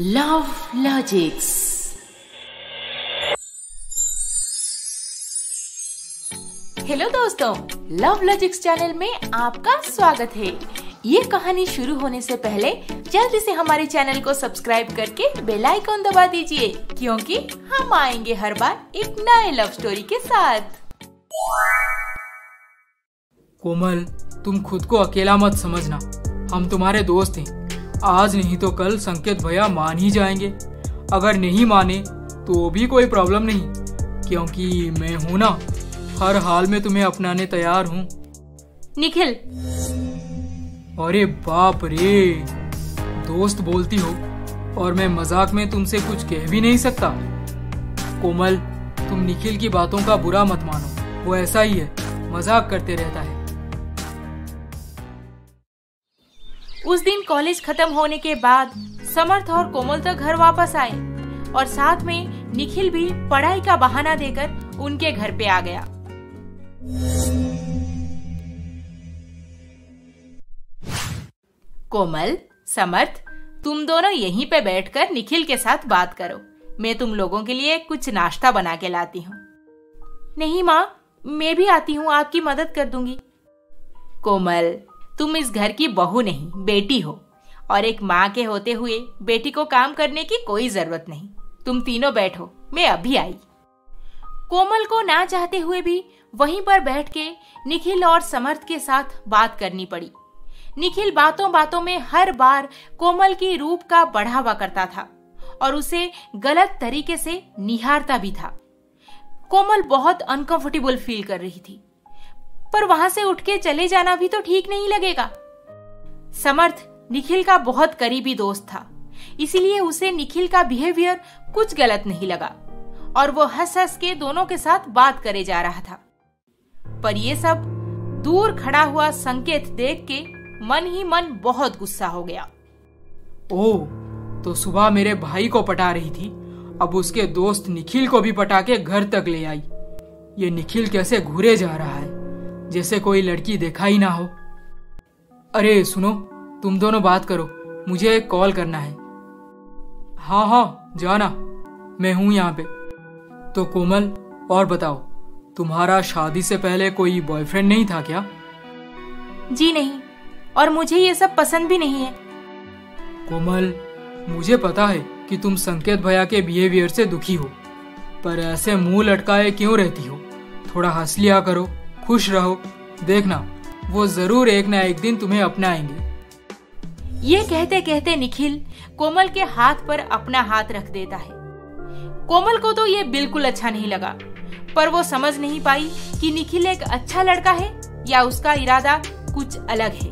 Love logics. Hello दोस्तों, love logics channel में आपका स्वागत है। ये कहानी शुरू होने से पहले जल्दी से हमारे चैनल को सब्सक्राइब करके बेल आइकन दबा दीजिए, क्योंकि हम आएंगे हर बार एक नए लव स्टोरी के साथ। कोमल, तुम खुद को अकेला मत समझना, हम तुम्हारे दोस्त हैं। आज नहीं तो कल संकेत भैया मान ही जाएंगे। अगर नहीं माने तो भी कोई प्रॉब्लम नहीं, क्योंकि मैं हूं ना, हर हाल में तुम्हें अपनाने तैयार हूं। निखिल। अरे बाप रे, दोस्त बोलती हो और मैं मजाक में तुमसे कुछ कह भी नहीं सकता। कोमल, तुम निखिल की बातों का बुरा मत मानो, वो ऐसा ही है, मजाक करते रहता है। उस दिन कॉलेज खत्म होने के बाद समर्थ और कोमल तो घर वापस आए और साथ में निखिल भी पढ़ाई का बहाना देकर उनके घर पे आ गया। कोमल, समर्थ, तुम दोनों यहीं पे बैठकर निखिल के साथ बात करो। मैं तुम लोगों के लिए कुछ नाश्ता बना के लाती हूँ। नहीं माँ, मैं भी आती हूँ, आपकी मदद कर दूंगी। कोमल, तुम इस घर की बहू नहीं, बेटी हो, और एक माँ के होते हुए बेटी को काम करने की कोई जरूरत नहीं। तुम तीनों बैठो, मैं अभी आई। कोमल को ना चाहते हुए भी वहीं पर बैठ के निखिल और समर्थ के साथ बात करनी पड़ी। निखिल बातों बातों में हर बार कोमल की रूप का बढ़ावा करता था और उसे गलत तरीके से निहारता भी था। कोमल बहुत अनकंफर्टेबल फील कर रही थी, पर वहां से उठ के चले जाना भी तो ठीक नहीं लगेगा। समर्थ निखिल का बहुत करीबी दोस्त था, इसीलिए उसे निखिल का बिहेवियर कुछ गलत नहीं लगा और वो हंस हंस के दोनों के साथ बात करे जा रहा था। पर ये सब दूर खड़ा हुआ संकेत देख के मन ही मन बहुत गुस्सा हो गया। ओह, तो सुबह मेरे भाई को पटा रही थी, अब उसके दोस्त निखिल को भी पटा के घर तक ले आई। ये निखिल कैसे घूरे जा रहा है, जैसे कोई लड़की देखा ही ना हो। अरे सुनो, तुम दोनों बात करो, मुझे एक कॉल करना है। हाँ हाँ, जाना, मैं हूं यहाँ पे। तो कोमल, और बताओ, तुम्हारा शादी से पहले कोई बॉयफ्रेंड नहीं था क्या? जी नहीं, और मुझे ये सब पसंद भी नहीं है। कोमल, मुझे पता है कि तुम संकेत भैया के बिहेवियर से दुखी हो, पर ऐसे मुंह लटकाए क्यों रहती हो? थोड़ा हंस लिया करो, खुश रहो, देखना वो जरूर एक ना एक दिन तुम्हें अपनाएंगे। ये कहते कहते निखिल कोमल के हाथ पर अपना हाथ रख देता है। कोमल को तो ये बिल्कुल अच्छा नहीं लगा, पर वो समझ नहीं पाई कि निखिल एक अच्छा लड़का है या उसका इरादा कुछ अलग है।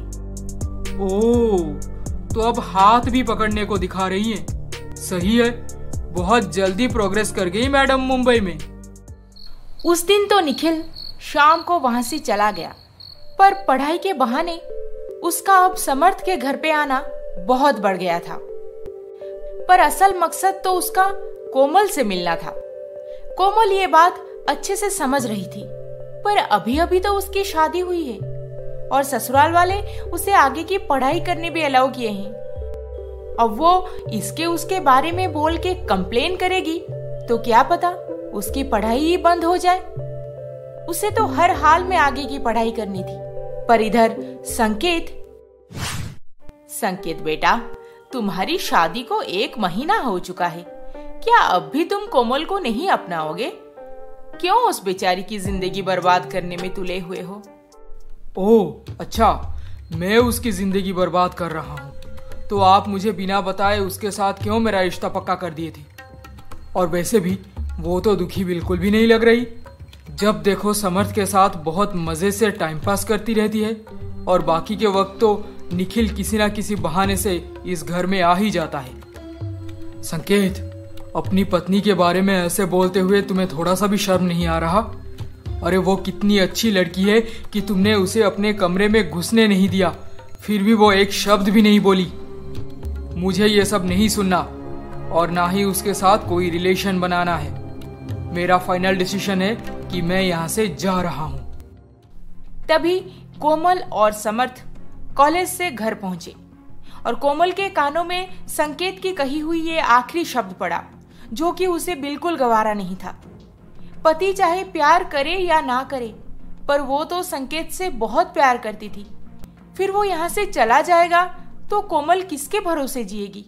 ओह, तो अब हाथ भी पकड़ने को दिखा रही है। सही है, बहुत जल्दी प्रोग्रेस कर गई मैडम मुंबई में। उस दिन तो निखिल शाम को वहां से चला गया, पर पढ़ाई के बहाने उसका अब समर्थ के घर पे आना बहुत बढ़ गया था। पर असल मकसद तो उसका कोमल से मिलना था। कोमल ये बात अच्छे से समझ रही थी, पर अभी अभी तो उसकी शादी हुई है और ससुराल वाले उसे आगे की पढ़ाई करने भी अलाउ किए हैं। अब वो इसके उसके बारे में बोल के कंप्लेन करेगी तो क्या पता उसकी पढ़ाई ही बंद हो जाए। उसे तो हर हाल में आगे की पढ़ाई करनी थी। पर इधर संकेत बेटा, तुम्हारी शादी को 1 महीना हो चुका है, क्या अब भी तुम कोमल को नहीं अपनाओगे? क्यों उस बेचारी की जिंदगी बर्बाद करने में तुले हुए हो? ओह अच्छा, मैं उसकी जिंदगी बर्बाद कर रहा हूँ, तो आप मुझे बिना बताए उसके साथ क्यों मेरा रिश्ता पक्का कर दिए थे? और वैसे भी वो तो दुखी बिल्कुल भी नहीं लग रही। जब देखो समर्थ के साथ बहुत मजे से टाइम पास करती रहती है और बाकी के वक्त तो निखिल किसी ना किसी बहाने से इस घर में आ ही जाता है। संकेत, अपनी पत्नी के बारे में ऐसे बोलते हुए तुम्हें थोड़ा सा भी शर्म नहीं आ रहा? अरे वो कितनी अच्छी लड़की है कि तुमने उसे अपने कमरे में घुसने नहीं दिया, फिर भी वो एक शब्द भी नहीं बोली। मुझे ये सब नहीं सुनना और ना ही उसके साथ कोई रिलेशन बनाना है। मेरा फाइनल डिसीजन है कि मैं यहाँ से जा रहा हूँ। तभी कोमल और समर्थ कॉलेज से घर पहुंचे और कोमल के कानों में संकेत की कही हुई ये आखिरी शब्द पड़ा, जो कि उसे बिल्कुल गवारा नहीं था। पति चाहे प्यार करे या ना करे, पर वो तो संकेत से बहुत प्यार करती थी। फिर वो यहाँ से चला जाएगा तो कोमल किसके भरोसे जिएगी?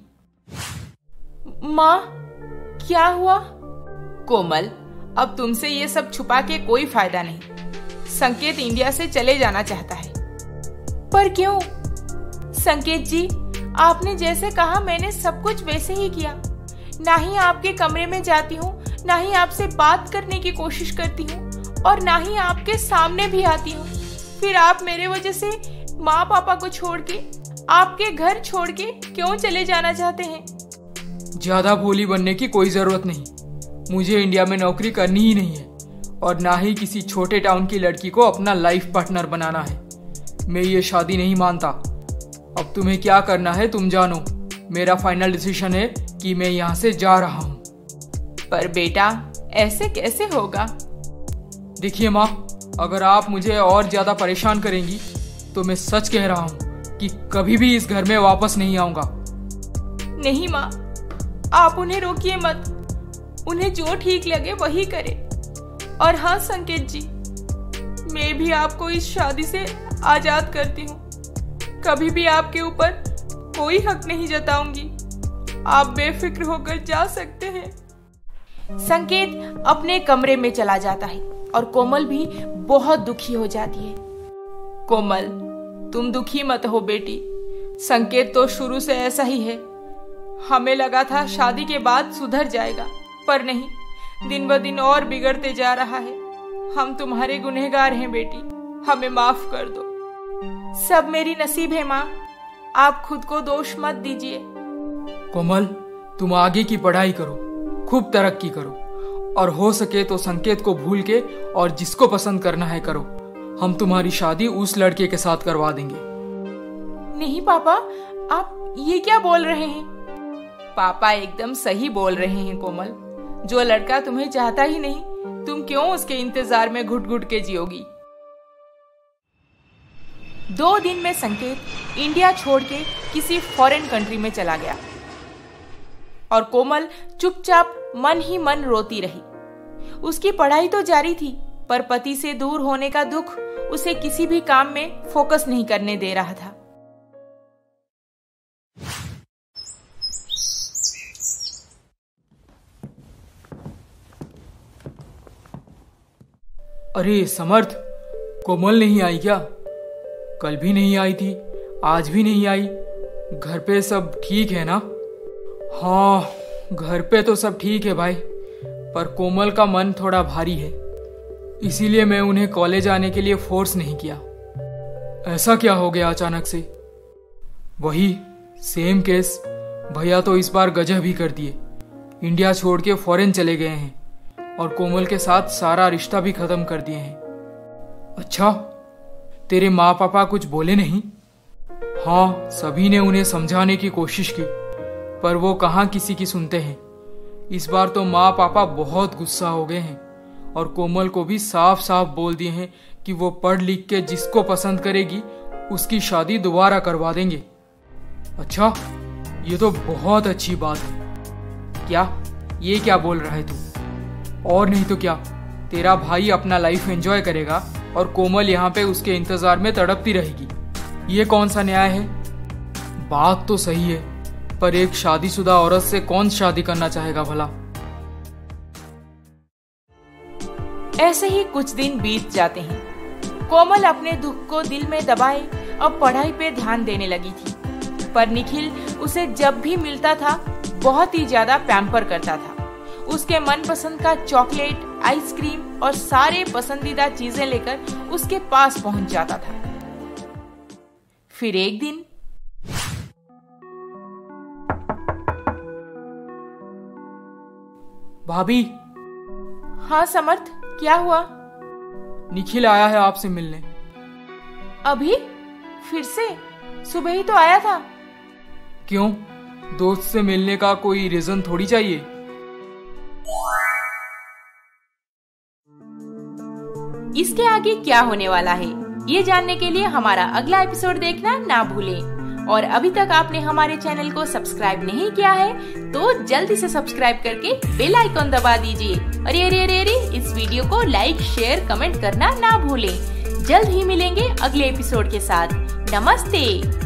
माँ, क्या हुआ? कोमल, अब तुमसे ये सब छुपा के कोई फायदा नहीं। संकेत इंडिया से चले जाना चाहता है। पर क्यों? संकेत जी, आपने जैसे कहा मैंने सब कुछ वैसे ही किया। ना ही आपके कमरे में जाती हूँ, ना ही आपसे बात करने की कोशिश करती हूँ, और ना ही आपके सामने भी आती हूँ। फिर आप मेरे वजह से माँ पापा को छोड़ के, आपके घर छोड़ के क्यों चले जाना चाहते हैं? ज्यादा भोली बनने की कोई जरूरत नहीं। मुझे इंडिया में नौकरी करनी ही नहीं है, और ना ही किसी छोटे टाउन की लड़की को अपना लाइफ पार्टनर बनाना है। मैं ये शादी नहीं मानता। अब तुम्हें क्या करना है तुम जानो। मेरा फाइनल डिसीजन है कि मैं यहाँ से जा रहा हूँ। पर बेटा, ऐसे कैसे होगा? देखिए माँ, अगर आप मुझे और ज्यादा परेशान करेंगी तो मैं सच कह रहा हूँ कि कभी भी इस घर में वापस नहीं आऊंगा। नहीं माँ, आप उन्हें रोकिए मत। उन्हें जो ठीक लगे वही करे। और हाँ संकेत जी, मैं भी आपको इस शादी से आजाद करती हूँ। कभी भी आपके ऊपर कोई हक नहीं जताऊंगी। आप बेफिक्र होकर जा सकते हैं। संकेत अपने कमरे में चला जाता है और कोमल भी बहुत दुखी हो जाती है। कोमल, तुम दुखी मत हो बेटी। संकेत तो शुरू से ऐसा ही है। हमें लगा था शादी के बाद सुधर जाएगा, पर नहीं, दिन ब दिन और बिगड़ते जा रहा है। हम तुम्हारे गुनहगार हैं बेटी, हमें माफ कर दो। सब मेरी नसीब है माँ, आप खुद को दोष मत दीजिए। कोमल, तुम आगे की पढ़ाई करो, खूब तरक्की करो, और हो सके तो संकेत को भूल के और जिसको पसंद करना है करो। हम तुम्हारी शादी उस लड़के के साथ करवा देंगे। नहीं पापा, आप ये क्या बोल रहे हैं? पापा एकदम सही बोल रहे हैं कोमल। जो लड़का तुम्हें चाहता ही नहीं, तुम क्यों उसके इंतजार में घुट घुट के जियोगी? 2 दिन में संकेत इंडिया छोड़ के किसी फॉरेन कंट्री में चला गया और कोमल चुपचाप मन ही मन रोती रही। उसकी पढ़ाई तो जारी थी, पर पति से दूर होने का दुख उसे किसी भी काम में फोकस नहीं करने दे रहा था। अरे समर्थ, कोमल नहीं आई क्या? कल भी नहीं आई थी, आज भी नहीं आई। घर पे सब ठीक है ना? हाँ, घर पे तो सब ठीक है भाई, पर कोमल का मन थोड़ा भारी है, इसीलिए मैं उन्हें कॉलेज आने के लिए फोर्स नहीं किया। ऐसा क्या हो गया अचानक से? वही सेम केस। भैया तो इस बार गजब ही कर दिए। इंडिया छोड़ के फॉरेन चले गए हैं और कोमल के साथ सारा रिश्ता भी खत्म कर दिए हैं। अच्छा, तेरे माँ पापा कुछ बोले नहीं? हाँ, सभी ने उन्हें समझाने की कोशिश की, पर वो कहाँ किसी की सुनते हैं। इस बार तो माँ पापा बहुत गुस्सा हो गए हैं और कोमल को भी साफ साफ बोल दिए हैं कि वो पढ़ लिख के जिसको पसंद करेगी उसकी शादी दोबारा करवा देंगे। अच्छा, ये तो बहुत अच्छी बात है। क्या ये क्या बोल रहा है तू? और नहीं तो क्या, तेरा भाई अपना लाइफ एंजॉय करेगा और कोमल यहाँ पे उसके इंतजार में तड़पती रहेगी। ये कौन सा न्याय है? बात तो सही है, पर एक शादीशुदा औरत से कौन शादी करना चाहेगा भला? ऐसे ही कुछ दिन बीत जाते हैं। कोमल अपने दुख को दिल में दबाए अब पढ़ाई पे ध्यान देने लगी थी, पर निखिल उसे जब भी मिलता था बहुत ही ज्यादा पैम्पर करता था। उसके मनपसंद का चॉकलेट, आइसक्रीम और सारे पसंदीदा चीजें लेकर उसके पास पहुंच जाता था। फिर एक दिन भाभी। हाँ समर्थ, क्या हुआ? निखिल आया है आपसे मिलने। अभी? फिर से? सुबह ही तो आया था। क्यों? दोस्त से मिलने का कोई रीजन थोड़ी चाहिए। इसके आगे क्या होने वाला है, ये जानने के लिए हमारा अगला एपिसोड देखना ना भूलें। और अभी तक आपने हमारे चैनल को सब्सक्राइब नहीं किया है तो जल्दी से सब्सक्राइब करके बेल आइकॉन दबा दीजिए। अरे अरे अरे अरे, इस वीडियो को लाइक, शेयर, कमेंट करना ना भूलें। जल्द ही मिलेंगे अगले एपिसोड के साथ। नमस्ते।